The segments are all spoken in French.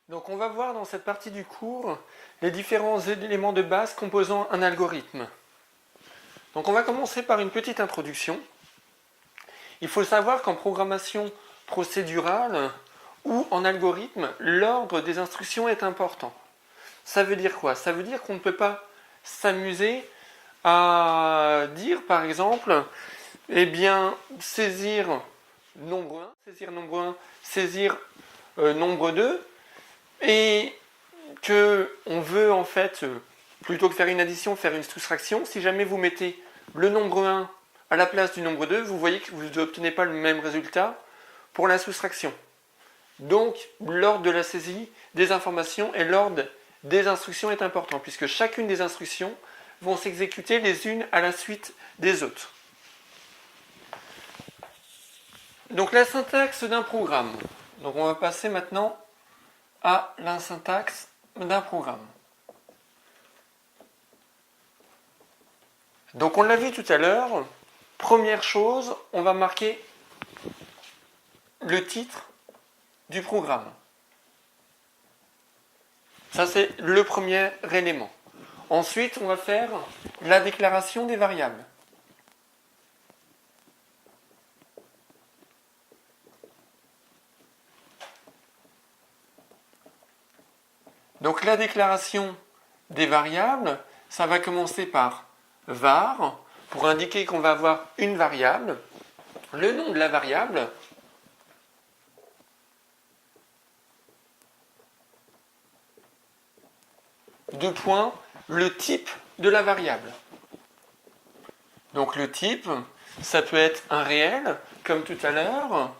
Donc on va voir dans cette partie du cours les différents éléments de base composant un algorithme. Donc on va commencer par une petite introduction. Il faut savoir qu'en programmation procédurale ou en algorithme, l'ordre des instructions est important. Ça veut dire quoi? Ça veut dire qu'on ne peut pas s'amuser à dire par exemple, saisir nombre 1, saisir nombre 1, saisir nombre 2, et qu'on veut en fait, plutôt que faire une addition, faire une soustraction. Si jamais vous mettez le nombre 1 à la place du nombre 2, vous voyez que vous n'obtenez pas le même résultat pour la soustraction. Donc l'ordre de la saisie des informations et l'ordre des instructions est important, puisque chacune des instructions vont s'exécuter les unes à la suite des autres. Donc la syntaxe d'un programme. Donc on va passer maintenant à la syntaxe d'un programme. Donc on l'a vu tout à l'heure, première chose, on va marquer le titre du programme. Ça c'est le premier élément. Ensuite, on va faire la déclaration des variables. Donc la déclaration des variables, ça va commencer par var, pour indiquer qu'on va avoir une variable, le nom de la variable, deux points, le type de la variable. Donc le type, ça peut être un réel, comme tout à l'heure,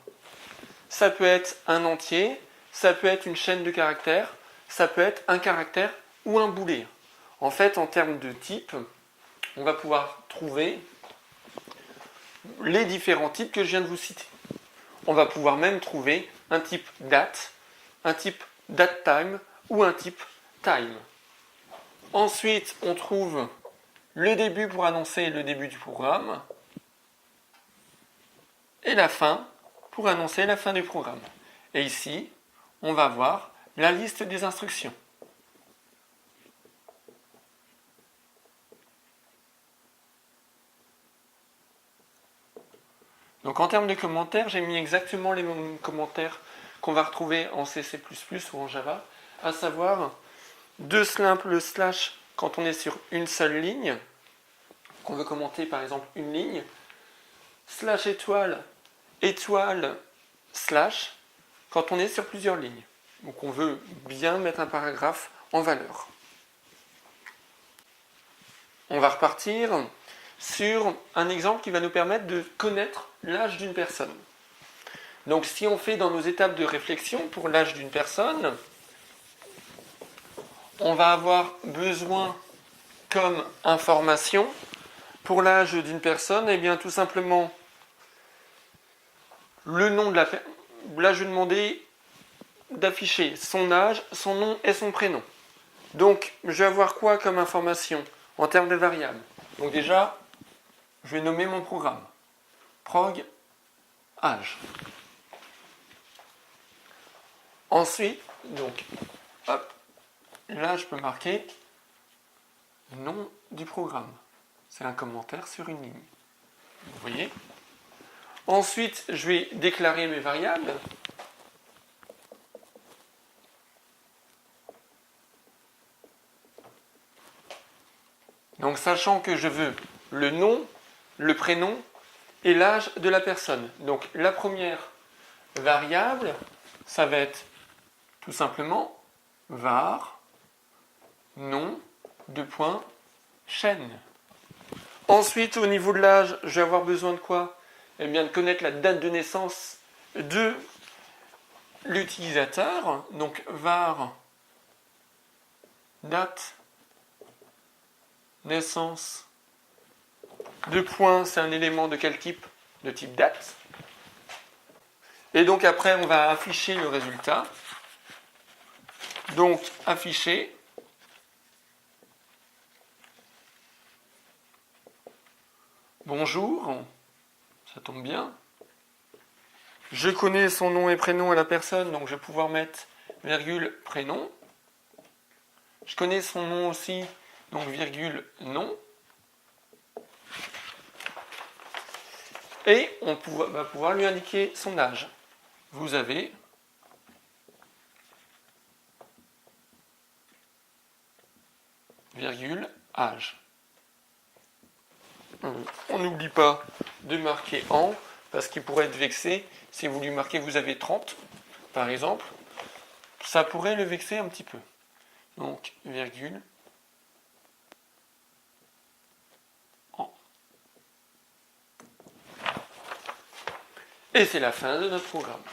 ça peut être un entier, ça peut être une chaîne de caractères, ça peut être un caractère ou un booléen. En fait, en termes de type, on va pouvoir trouver les différents types que je viens de vous citer. On va pouvoir même trouver un type date, un type datetime ou un type time. Ensuite, on trouve le début pour annoncer le début du programme et la fin pour annoncer la fin du programme. Et ici, on va voir la liste des instructions. Donc en termes de commentaires, j'ai mis exactement les mêmes commentaires qu'on va retrouver en C++ ou en Java, à savoir deux simples slash quand on est sur une seule ligne, qu'on veut commenter par exemple une ligne, slash étoile, étoile, slash, quand on est sur plusieurs lignes. Donc on veut bien mettre un paragraphe en valeur. On va repartir sur un exemple qui va nous permettre de connaître l'âge d'une personne. Donc si on fait dans nos étapes de réflexion pour l'âge d'une personne, on va avoir besoin comme information pour l'âge d'une personne, et bien tout simplement le nom de la personne. Là je vais demander d'afficher son âge, son nom et son prénom. Donc je vais avoir quoi comme information en termes de variables? Donc déjà, je vais nommer mon programme. Prog âge. Ensuite, donc, hop, là je peux marquer nom du programme. C'est un commentaire sur une ligne. Vous voyez? Ensuite, je vais déclarer mes variables. Donc, sachant que je veux le nom, le prénom et l'âge de la personne. Donc, la première variable, ça va être tout simplement var nom chaîne. Ensuite, au niveau de l'âge, je vais avoir besoin de quoi? Eh bien, de connaître la date de naissance de l'utilisateur. Donc, var date naissance. Deux points, c'est un élément de quel type? De type date. Et donc après, on va afficher le résultat. Donc, afficher. Bonjour, ça tombe bien. Je connais son nom et prénom à la personne, donc je vais pouvoir mettre virgule, prénom. Je connais son nom aussi, donc virgule, nom. Et on va pouvoir lui indiquer son âge. Vous avez virgule, âge. On n'oublie pas de marquer en, parce qu'il pourrait être vexé si vous lui marquez vous avez 30, par exemple. Ça pourrait le vexer un petit peu. Donc, virgule, en. Et c'est la fin de notre programme.